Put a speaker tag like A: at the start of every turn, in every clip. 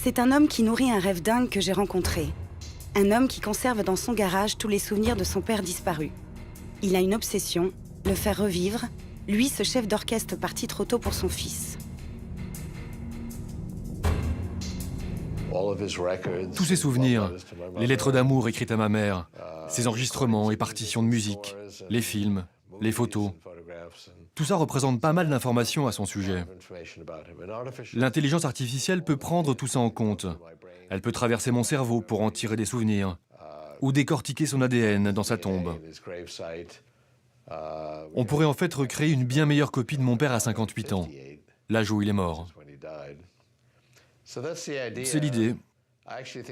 A: C'est un homme qui nourrit un rêve dingue que j'ai rencontré. Un homme qui conserve dans son garage tous les souvenirs de son père disparu. Il a une obsession, le faire revivre, lui, ce chef d'orchestre parti trop tôt pour son fils.
B: Tous ses souvenirs, les lettres d'amour écrites à ma mère, ses enregistrements et partitions de musique, les films, les photos. Tout ça représente pas mal d'informations à son sujet. L'intelligence artificielle peut prendre tout ça en compte. Elle peut traverser mon cerveau pour en tirer des souvenirs, ou décortiquer son ADN dans sa tombe. On pourrait en fait recréer une bien meilleure copie de mon père à 58 ans, l'âge où il est mort. C'est l'idée.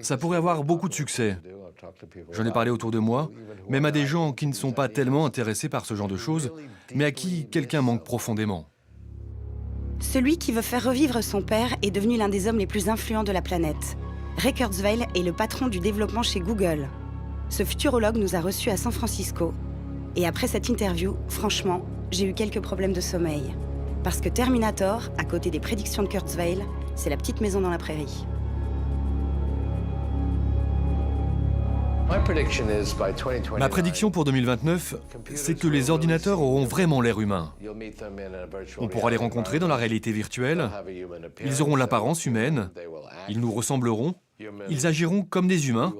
B: Ça pourrait avoir beaucoup de succès. J'en ai parlé autour de moi, même à des gens qui ne sont pas tellement intéressés par ce genre de choses, mais à qui quelqu'un manque profondément.
A: Celui qui veut faire revivre son père est devenu l'un des hommes les plus influents de la planète. Ray Kurzweil est le patron du développement chez Google. Ce futurologue nous a reçus à San Francisco. Et après cette interview, franchement, j'ai eu quelques problèmes de sommeil. Parce que Terminator, à côté des prédictions de Kurzweil, c'est la petite maison dans la prairie.
B: Ma prédiction pour 2029, c'est que les ordinateurs auront vraiment l'air humain. On pourra les rencontrer dans la réalité virtuelle, ils auront l'apparence humaine, ils nous ressembleront, ils agiront comme des humains,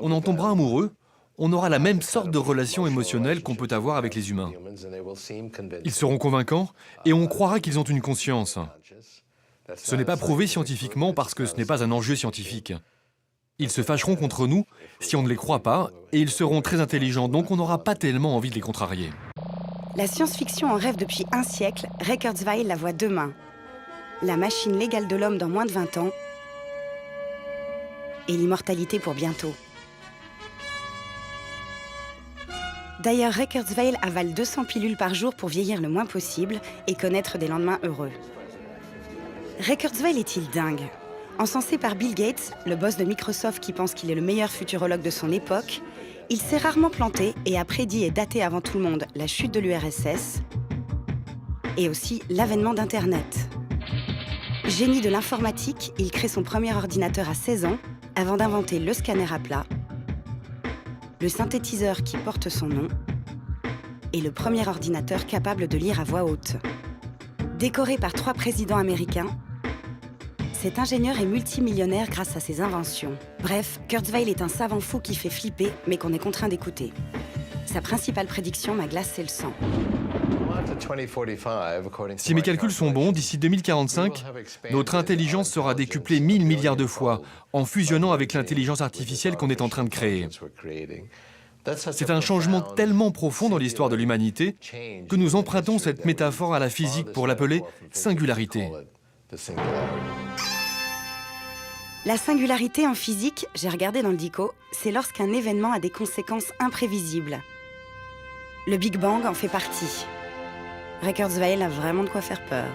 B: on en tombera amoureux, on aura la même sorte de relation émotionnelle qu'on peut avoir avec les humains. Ils seront convaincants et on croira qu'ils ont une conscience. Ce n'est pas prouvé scientifiquement parce que ce n'est pas un enjeu scientifique. Ils se fâcheront contre nous si on ne les croit pas, et ils seront très intelligents, donc on n'aura pas tellement envie de les contrarier.
A: La science-fiction en rêve depuis un siècle, Ray Kurzweil la voit demain. La machine légale de l'homme dans moins de 20 ans, et l'immortalité pour bientôt. D'ailleurs, Ray Kurzweil avale 200 pilules par jour pour vieillir le moins possible et connaître des lendemains heureux. Ray Kurzweil est-il dingue ? Encensé par Bill Gates, le boss de Microsoft qui pense qu'il est le meilleur futurologue de son époque, il s'est rarement planté et a prédit et daté avant tout le monde la chute de l'URSS et aussi l'avènement d'Internet. Génie de l'informatique, il crée son premier ordinateur à 16 ans avant d'inventer le scanner à plat, le synthétiseur qui porte son nom et le premier ordinateur capable de lire à voix haute. Décoré par 3 présidents américains, cet ingénieur est multimillionnaire grâce à ses inventions. Bref, Kurzweil est un savant fou qui fait flipper, mais qu'on est contraint d'écouter. Sa principale prédiction m'a glacé le sang.
B: Si mes calculs sont bons, d'ici 2045, notre intelligence sera décuplée 1000 milliards de fois, en fusionnant avec l'intelligence artificielle qu'on est en train de créer. C'est un changement tellement profond dans l'histoire de l'humanité que nous empruntons cette métaphore à la physique pour l'appeler singularité.
A: La singularité en physique, j'ai regardé dans le dico, c'est lorsqu'un événement a des conséquences imprévisibles. Le Big Bang en fait partie. Ray Kurzweil a vraiment de quoi faire peur.